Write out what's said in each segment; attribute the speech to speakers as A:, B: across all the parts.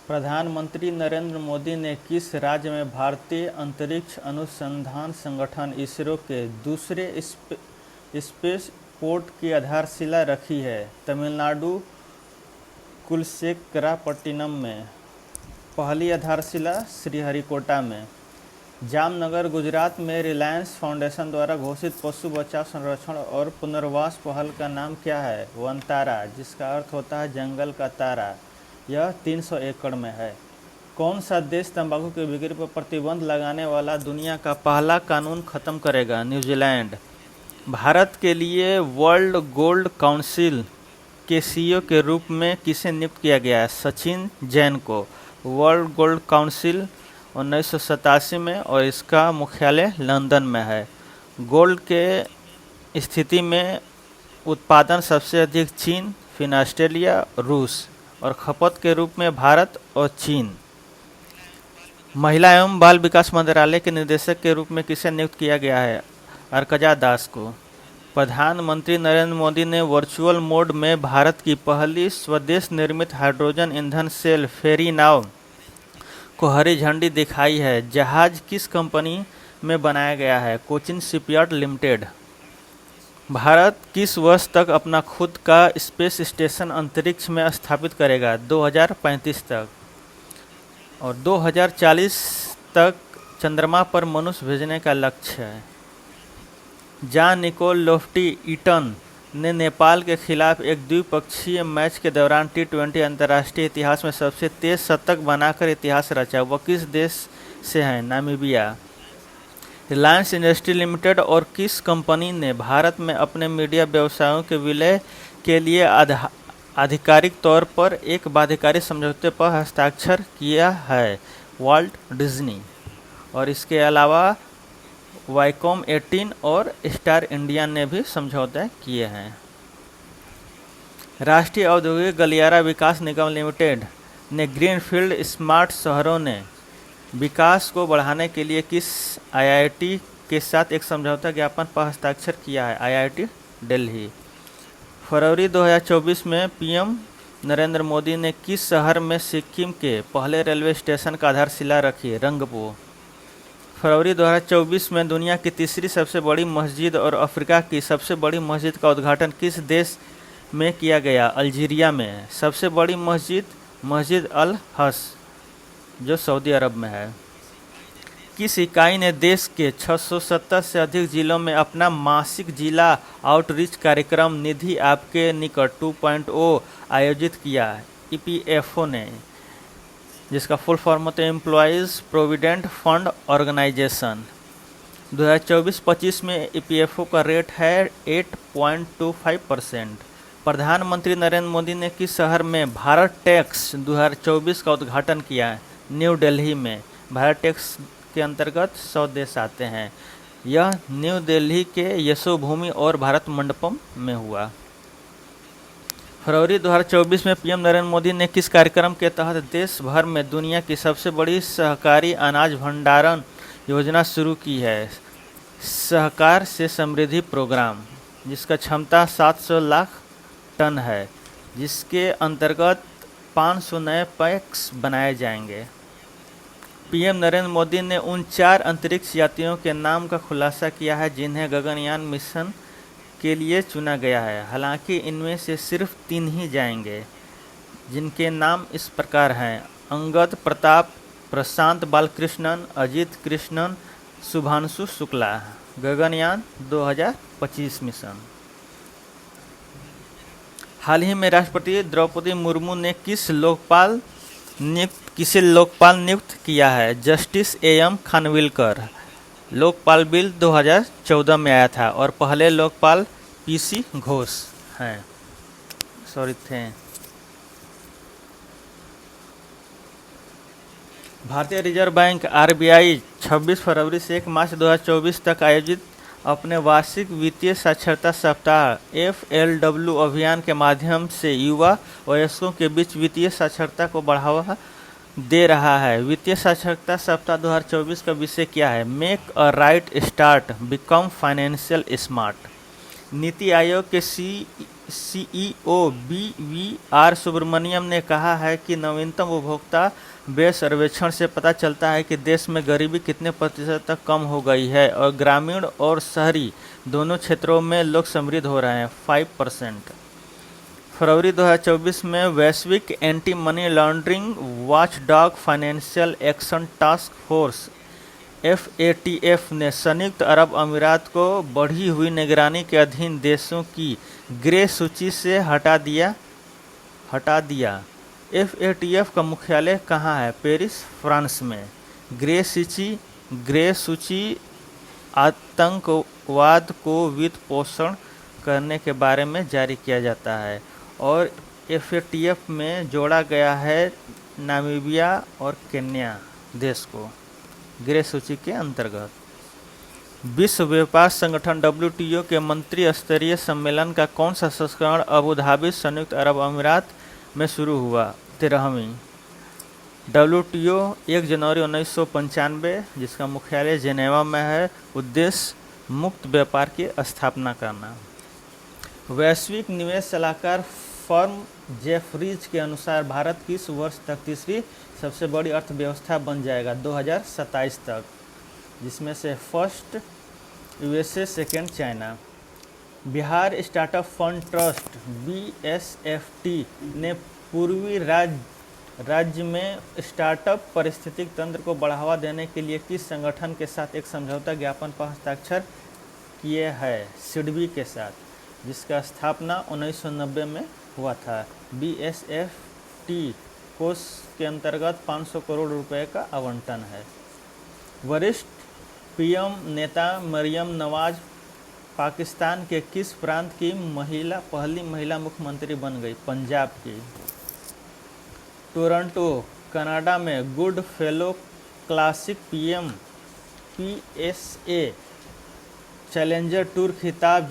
A: प्रधानमंत्री नरेंद्र मोदी ने किस राज्य में भारतीय अंतरिक्ष अनुसंधान संगठन इसरो के दूसरे स्पेस पोर्ट की आधारशिला रखी है? तमिलनाडु कुलशेखरापट्टिनम में। पहली आधारशिला श्रीहरिकोटा में। जामनगर गुजरात में रिलायंस फाउंडेशन द्वारा घोषित पशु बचाव, संरक्षण और पुनर्वास पहल का नाम क्या है? वनतारा, जिसका अर्थ होता है जंगल का तारा। यह 300 एकड़ में है। कौन सा देश तंबाकू की बिक्री पर प्रतिबंध लगाने वाला दुनिया का पहला कानून खत्म करेगा? न्यूजीलैंड। भारत के लिए वर्ल्ड गोल्ड काउंसिल के सीईओ के रूप में किसे नियुक्त किया गया है? सचिन जैन को। वर्ल्ड गोल्ड काउंसिल 1987 में और इसका मुख्यालय लंदन में है। गोल्ड के स्थिति में उत्पादन सबसे अधिक चीन, फिर ऑस्ट्रेलिया, रूस और खपत के रूप में भारत और चीन। महिला एवं बाल विकास मंत्रालय के निदेशक के रूप में किसे नियुक्त किया गया है? अर्कजा दास को। प्रधानमंत्री नरेंद्र मोदी ने वर्चुअल मोड में भारत की पहली स्वदेश निर्मित हाइड्रोजन ईंधन सेल फेरी नाव को हरी झंडी दिखाई है। जहाज किस कंपनी में बनाया गया है? Cochin shipyard limited. भारत किस वर्ष तक अपना खुद का स्पेस स्टेशन अंतरिक्ष में स्थापित करेगा? 2035 तक। और 2040 तक चंद्रमा पर मनुष्य भेजने का लक्ष्य है। जॉन निकोल लोफ्टी ईटन ने नेपाल के खिलाफ एक द्विपक्षीय मैच के दौरान T20 अंतर्राष्ट्रीय इतिहास में सबसे तेज शतक बनाकर इतिहास रचा। वह किस देश से हैं? नामीबिया। रिलायंस इंडस्ट्री लिमिटेड और किस कंपनी ने भारत में अपने मीडिया व्यवसायों के विलय के लिए आधिकारिक तौर पर एक बाध्यकारी समझौते पर हस्ताक्षर किया है? Walt Disney. और इसके अलावा वाईकॉम 18 और स्टार इंडिया ने भी समझौते किए हैं। राष्ट्रीय औद्योगिक गलियारा विकास निगम लिमिटेड ने ग्रीनफील्ड स्मार्ट शहरों ने विकास को बढ़ाने के लिए किस आईआईटी के साथ एक समझौता ज्ञापन पर हस्ताक्षर किया है? आईआईटी दिल्ली। फरवरी 2024 में पीएम नरेंद्र मोदी ने किस शहर में सिक्किम के पहले रेलवे स्टेशन का आधारशिला रखी? रंगपो। फरवरी 2024 में दुनिया की तीसरी सबसे बड़ी मस्जिद और अफ्रीका की सबसे बड़ी मस्जिद का उद्घाटन किस देश में किया गया? अल्जीरिया में। सबसे बड़ी मस्जिद अल हस जो सऊदी अरब में है। किस इकाई ने देश के 670 से अधिक जिलों में अपना मासिक जिला आउटरीच कार्यक्रम निधि आपके निकट 2.0 आयोजित किया? ईपीएफओ ने, जिसका फुल फॉर्म होता है एम्प्लॉयज़ प्रोविडेंट फंड ऑर्गेनाइजेशन। 2024-25 में ईपीएफओ का रेट है 8.25%। प्रधानमंत्री नरेंद्र मोदी ने किस शहर में भारत टेक्स 2024 का उद्घाटन किया है? न्यू दिल्ली में। भारत टेक्स के अंतर्गत 100 देश आते हैं। यह न्यू दिल्ली के यशोभूमि और भारत मंडपम में हुआ। फरवरी 2024 में पीएम नरेंद्र मोदी ने किस कार्यक्रम के तहत देश भर में दुनिया की सबसे बड़ी सहकारी अनाज भंडारण योजना शुरू की है? सहकार से समृद्धि प्रोग्राम, जिसका क्षमता 700 लाख टन है, जिसके अंतर्गत 500 नए पैक्स बनाए जाएंगे। पीएम नरेंद्र मोदी ने उन 4 अंतरिक्ष यात्रियों के नाम का खुलासा किया है जिन्हें गगनयान मिशन के लिए चुना गया है। हालांकि इनमें से सिर्फ 3 ही जाएंगे, जिनके नाम इस प्रकार हैं: अंगद प्रताप, प्रशांत बालकृष्णन, अजीत कृष्णन, शुभांशु शुक्ला। गगनयान 2025 मिशन। हाल ही में राष्ट्रपति द्रौपदी मुर्मू ने किसे लोकपाल नियुक्त किया है? Justice AM Khanwilkar. Lokpal bill 2014 में आया था और पहले लोकपाल पीसी घोष थे। भारतीय रिजर्व बैंक आरबीआई 26 फरवरी से 1 मार्च 2024 तक आयोजित अपने वार्षिक वित्तीय साक्षरता सप्ताह एफएलडब्ल्यू अभियान के माध्यम से युवा वयस्कों के बीच वित्तीय साक्षरता को बढ़ावा दे रहा है। वित्तीय साक्षरता सप्ताह 2024 का विषय क्या है? Make a right start, become financial smart. NITI Aayog के सीईओ BVR सुब्रमण्यम ने कहा है कि नवीनतम उपभोक्ता व्यय सर्वेक्षण से पता चलता है कि देश में गरीबी कितने प्रतिशत तक कम हो गई है और ग्रामीण और शहरी दोनों क्षेत्रों में लोग समृद्ध हो रहे हैं 5%। फरवरी 2024 में वैश्विक anti money laundering watchdog financial action task force FATF ने संयुक्त अरब अमीरात को बढ़ी हुई निगरानी के अधीन देशों की ग्रे सूची से हटा दिया। FATF का मुख्यालय कहाँ है? पेरिस, फ्रांस में। ग्रे सूची आतंकवाद को वित्त पोषण करने के बारे में जारी किया जाता है और FATF में जोड़ा गया है नामीबिया और केन्या देश को ग्रे सूची के अंतर्गत। विश्व व्यापार संगठन WTO के मंत्री स्तरीय सम्मेलन का कौन सा संस्करण अबू धाबी, संयुक्त अरब अमीरात में शुरू हुआ? 13वीं। WTO 1 जनवरी 1995, जिसका मुख्यालय जेनेवा में है। उद्देश्य मुक्त व्यापार की स्थापना करना। वैश्विक निवेश सलाहकार फर्म जेफरीज के अनुसार भारत किस वर्ष तक तीसरी सबसे बड़ी अर्थव्यवस्था बन जाएगा? 2027 तक, जिसमें से first USA, second China. Bihar startup fund trust BSFT ने पूर्वी राज्य में स्टार्टअप पारिस्थितिक तंत्र को बढ़ावा देने के लिए किस संगठन के साथ एक समझौता ज्ञापन पर हस्ताक्षर किए हैं? सिडबी के साथ, जिसका स्थापना 1990 में हुआ था। BSFT कोष के अंतर्गत 500 करोड़ रुपए का आवंटन है। वरिष्ठ PM नेता मरियम नवाज पाकिस्तान के किस प्रांत की पहली महिला मुख्यमंत्री बन गई? पंजाब की। टोरंटो, कनाडा में good fellow classic PSA challenger tour खिताब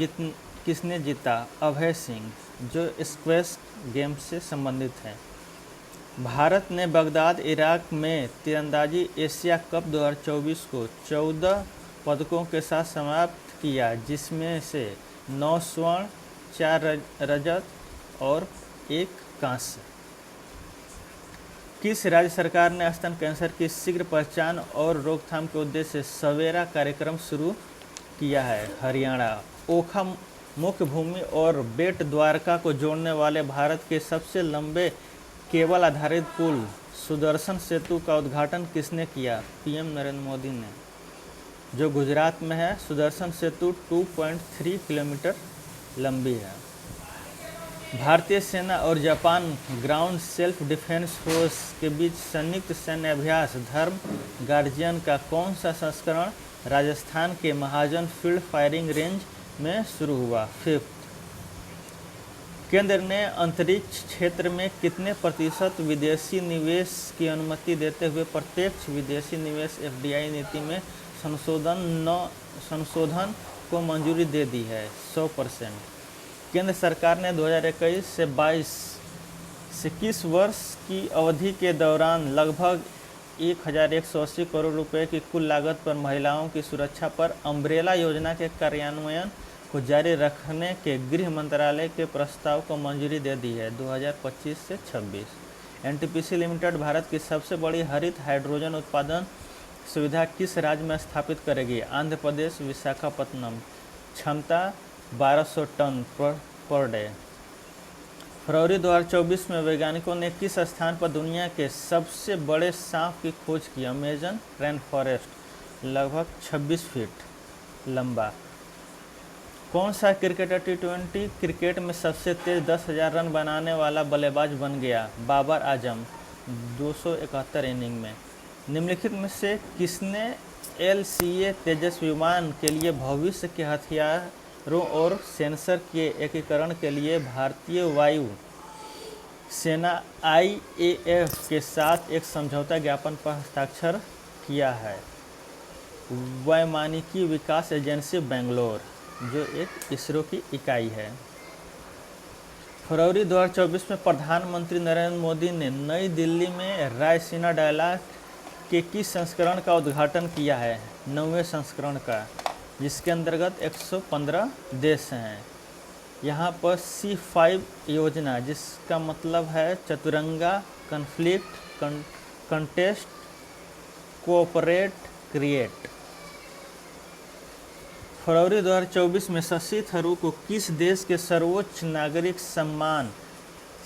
A: किसने जीता? अभय सिंह, जो स्क्वैश गेम से संबंधित है। भारत ने बगदाद, इराक में तीरंदाजी एशिया कप 2024 को 14 पदकों के साथ समाप्त किया, जिसमें से 9 स्वर्ण, 4 रजत और 1 कांस्य। किस राज्य सरकार ने स्तन कैंसर की शीघ्र पहचान और रोकथाम के उद्देश्य से सवेरा कार्यक्रम शुरू किया है? हरियाणा। ओखा मुख्य भूमि और बेट द्वारका को जोड़ने वाले भारत के सबसे लंबे केबल आधारित पुल सुदर्शन सेतु का उद्घाटन किसने किया? PM नरेंद्र मोदी ने, जो गुजरात में है। सुदर्शन सेतु 2.3 किलोमीटर लंबी है। भारतीय सेना और Japan ground self defence force के बीच संयुक्त सैन्य अभ्यास धर्म गार्जियन का कौन सा संस्करण राजस्थान के महाजन फील्ड फायरिंग रेंज में शुरू हुआ? 5th। केंद्र ने अंतरिक्ष क्षेत्र में कितने प्रतिशत विदेशी निवेश की अनुमति देते हुए प्रत्यक्ष विदेशी निवेश FDI नीति में संशोधन को मंजूरी दे दी है? 100%। केंद्र सरकार ने 2021 से 21 वर्ष की अवधि के दौरान लगभग 1180 करोड़ रुपए की कुल लागत पर महिलाओं की सुरक्षा पर अम्ब्रेला योजना के कार्यान्वयन को जारी रखने के गृह मंत्रालय के प्रस्ताव को मंजूरी दे दी है। 2025 से 26। NTPC लिमिटेड भारत की सबसे बड़ी हरित हाइड्रोजन उत्पादन सुविधा किस राज्य में स्थापित करेगी? आंध्र प्रदेश, विशाखापत्तनम। क्षमता 1200 टन पर डे। फरवरी 2024 में वैज्ञानिकों ने किस स्थान पर दुनिया के सबसे बड़े सांप की खोज की? अमेजन रेन फॉरेस्ट, लगभग 26 फीट लंबा। कौन सा क्रिकेटर T20 क्रिकेट में सबसे तेज 10,000 रन बनाने वाला बल्लेबाज बन गया? बाबर आजम, 271 इनिंग में। निम्नलिखित में से किसने LCA तेजस विमान के लिए भविष्य के हथियारों और सेंसर के एकीकरण के लिए भारतीय वायु सेना IAF के साथ एक समझौता ज्ञापन पर हस्ताक्षर किया है? वैमानिकी विकास एजेंसी बेंगलोर, जो एक इसरो की इकाई है। फरवरी 2024 में प्रधानमंत्री नरेंद्र मोदी ने नई दिल्ली में रायसीना डायलॉग के किस संस्करण का उद्घाटन किया है? 9वें संस्करण का, जिसके अंतर्गत 115 देश हैं। यहाँ पर C5 योजना, जिसका मतलब है Chaturanga, conflict, contest, cooperate, create. फरवरी 2024 में शशि थरूर को किस देश के सर्वोच्च नागरिक सम्मान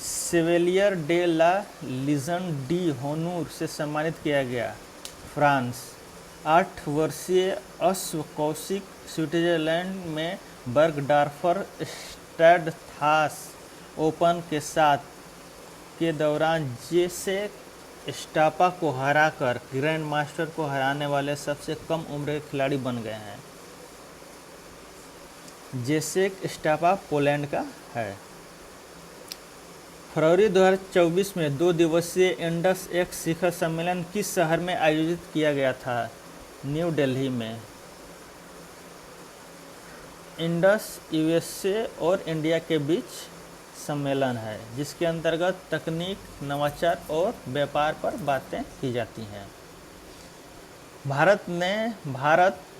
A: Chevalier de la Legion d'Honneur से सम्मानित किया गया? फ्रांस। 8 वर्षीय अश्व कौशिक स्विट्जरलैंड में बर्गडॉर्फर स्टैडथास ओपन के साथ के दौरान जेसेक स्टापा को हराकर ग्रैंड मास्टर को हराने वाले सबसे कम उम्र के खिलाड़ी बन गए हैं। जेसेक स्टापा पोलैंड का है। फरवरी 2024 में 2 दिवसीय इंडस एक शिखर सम्मेलन किस शहर में आयोजित किया गया था? न्यू दिल्ली में। इंडस यूएसए और इंडिया के बीच सम्मेलन है, जिसके अंतर्गत तकनीक, नवाचार और व्यापार पर बातें की जाती हैं। भारत ने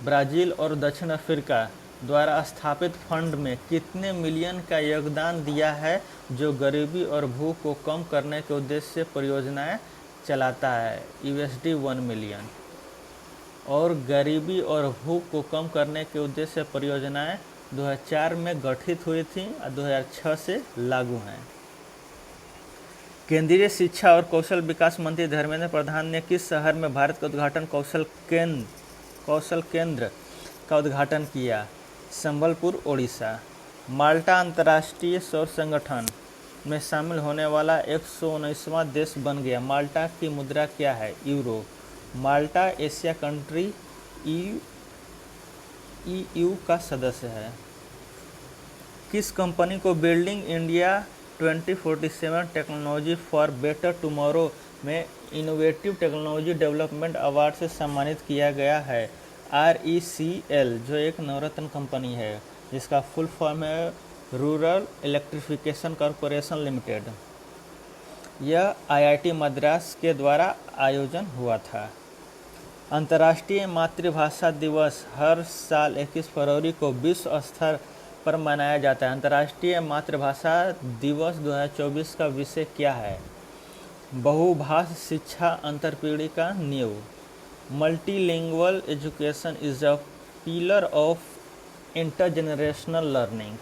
A: ब्राज़ील और दक्षिण अफ्रीका द्वारा स्थापित फंड में कितने मिलियन का योगदान दिया है, जो गरीबी और भूख को कम करने के उद्देश्य से परियोजनाएं चलाता है? $1 मिलियन। और गरीबी और भूख को कम करने के उद्देश्य से परियोजनाएं 2004 में गठित हुई थी और 2006 से लागू हैं। केंद्रीय शिक्षा और कौशल विकास मंत्री धर्मेंद्र प्रधान ने किस शहर में भारत का उद्घाटन कौशल केंद्र का उद्घाटन किया? संबलपुर, ओडिशा। माल्टा अंतर्राष्ट्रीय सौर संगठन में शामिल होने वाला 119वां देश बन गया। माल्टा की मुद्रा क्या है? यूरो। माल्टा एशिया कंट्री EU का सदस्य है। किस कंपनी को building India 2047 technology for better tomorrow में इनोवेटिव टेक्नोलॉजी डेवलपमेंट अवार्ड से सम्मानित किया गया है? RECL, जो एक नवरत्न कंपनी है, जिसका फुल फॉर्म है रूरल इलेक्ट्रिफिकेशन कॉरपोरेशन लिमिटेड। यह IIT मद्रास के द्वारा आयोजन हुआ था। अंतर्राष्ट्रीय मातृभाषा दिवस हर साल 21 फरवरी को विश्व स्तर पर मनाया जाता है। अंतर्राष्ट्रीय मातृभाषा दिवस 2024 का विषय क्या है? बहुभाषा शिक्षा अंतरपीढ़ी का नींव। Multilingual education is a pillar of intergenerational learning.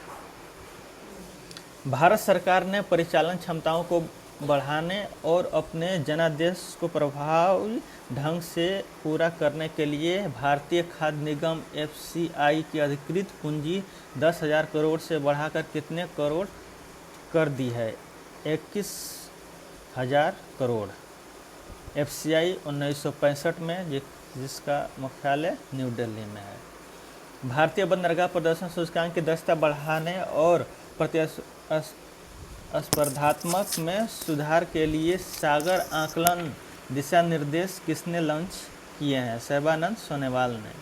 A: Bharat सरकार ने परिचालन क्षमताओं को बढ़ाने और अपने जनादेश को प्रभावी ढंग से पूरा करने के लिए भारतीय खाद्य निगम FCI की अधिकृत पूंजी 10,000 करोड़ से बढ़ाकर कितने करोड़ कर दी है? 21,000 करोड़। FCI 1965 में, जिसका मुख्यालय न्यू दिल्ली में है। भारतीय बंदरगाह प्रदर्शन सूचकांक की दक्षता बढ़ाने और स्पर्धात्मक में सुधार के लिए सागर आकलन दिशा निर्देश किसने लॉन्च किए हैं? सर्बानंद सोनोवाल ने।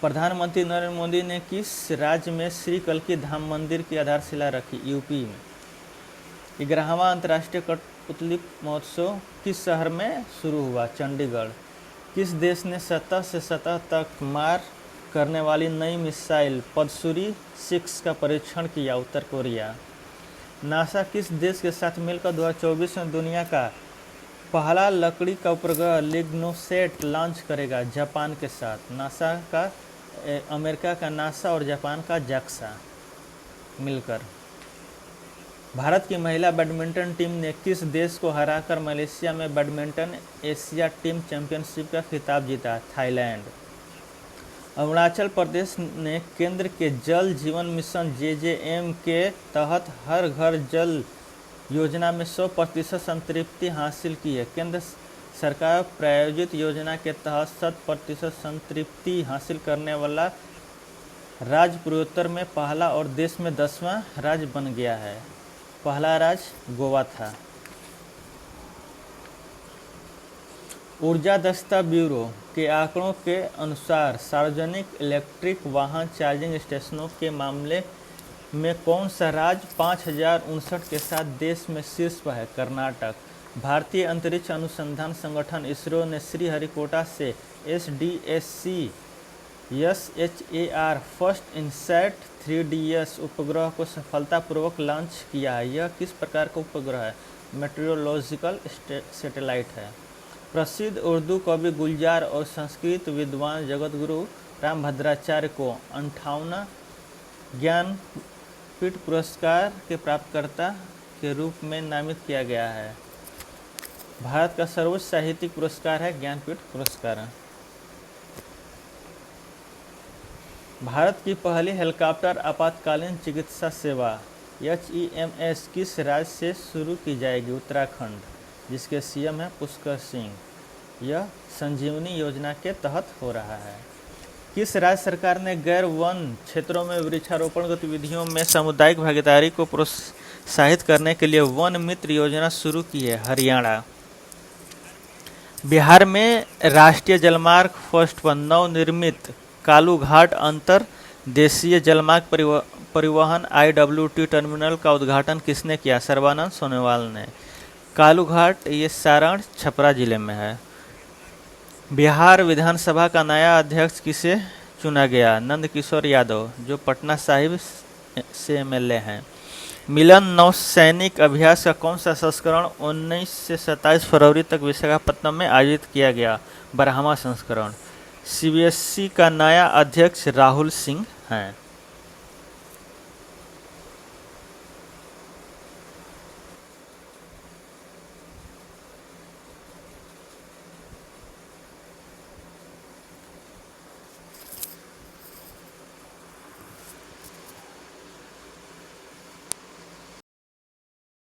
A: प्रधानमंत्री नरेंद्र मोदी ने किस राज्य में श्री कल्की धाम मंदिर की आधारशिला रखी? यूपी में। 11वां अंतर्राष्ट्रीय कठपुतली महोत्सव किस शहर में शुरू हुआ? चंडीगढ़। किस देश ने सतह से सतह तक मार करने वाली नई मिसाइल पदसूरी 6 का परीक्षण किया? उत्तर कोरिया। नासा किस देश के साथ मिलकर 2024 में दुनिया का पहला लकड़ी का उपग्रह लिग्नोसेट लॉन्च करेगा? जापान के साथ। नासा का अमेरिका का नासा और जापान का जाक्सा मिलकर। भारत की महिला बैडमिंटन टीम ने किस देश को हराकर मलेशिया में बैडमिंटन एशिया टीम चैंपियनशिप का खिताब जीता? थाईलैंड। अरुणाचल प्रदेश ने केंद्र के जल जीवन मिशन JJM के तहत हर घर जल योजना में 100% संतृप्ति हासिल की है। केंद्र सरकार प्रायोजित योजना के तहत 100% संतृप्ति हासिल करने वाला राज्य पूर्वोत्तर में पहला और देश में 10वां राज्य बन गया है। पहला राज्य गोवा था। ऊर्जा दक्षता ब्यूरो के आंकड़ों के अनुसार सार्वजनिक इलेक्ट्रिक वाहन चार्जिंग स्टेशनों के मामले में कौन सा राज्य 5059 के साथ देश में शीर्ष पर है? कर्नाटक। भारतीय अंतरिक्ष अनुसंधान संगठन इसरो ने श्रीहरिकोटा से SDSC SHAR first INSAT 3DS उपग्रह को सफलतापूर्वक लॉन्च किया है। यह किस प्रकार का उपग्रह है? मेट्रोलॉजिकल सैटेलाइट है। प्रसिद्ध उर्दू कवि गुलजार और संस्कृत विद्वान जगतगुरु रामभद्राचार्य को 58वां ज्ञानपीठ पुरस्कार के प्राप्तकर्ता के रूप में नामित किया गया है। भारत का सर्वोच्च साहित्यिक पुरस्कार है ज्ञानपीठ पुरस्कार। भारत की पहली हेलीकॉप्टर आपातकालीन चिकित्सा सेवा HEMS किस राज्य से शुरू की जाएगी? उत्तराखंड, जिसके CM है पुष्कर सिंह। यह संजीवनी योजना के तहत हो रहा है। किस राज्य सरकार ने गैर वन क्षेत्रों में वृक्षारोपण गतिविधियों में सामुदायिक भागीदारी को प्रोत्साहित करने के लिए वन मित्र योजना शुरू की है? हरियाणा। बिहार में राष्ट्रीय जलमार्ग फर्स्ट पर नवनिर्मित कालू घाट अंतर देशीय जलमार्ग परिवहन IWT टर्मिनल का उद्घाटन किसने किया? सर्बानंद सोनोवाल ने। कालू घाट ये सारण छपरा जिले में है। बिहार विधानसभा का नया अध्यक्ष किसे चुना गया? नंदकिशोर यादव, जो पटना साहिब से MLA हैं। मिलन नौसैनिक अभ्यास का कौन सा संस्करण 19 से 27 फरवरी तक विशाखापत्तनम में आयोजित किया गया? 12वां संस्करण। CBSE का नया अध्यक्ष राहुल सिंह हैं।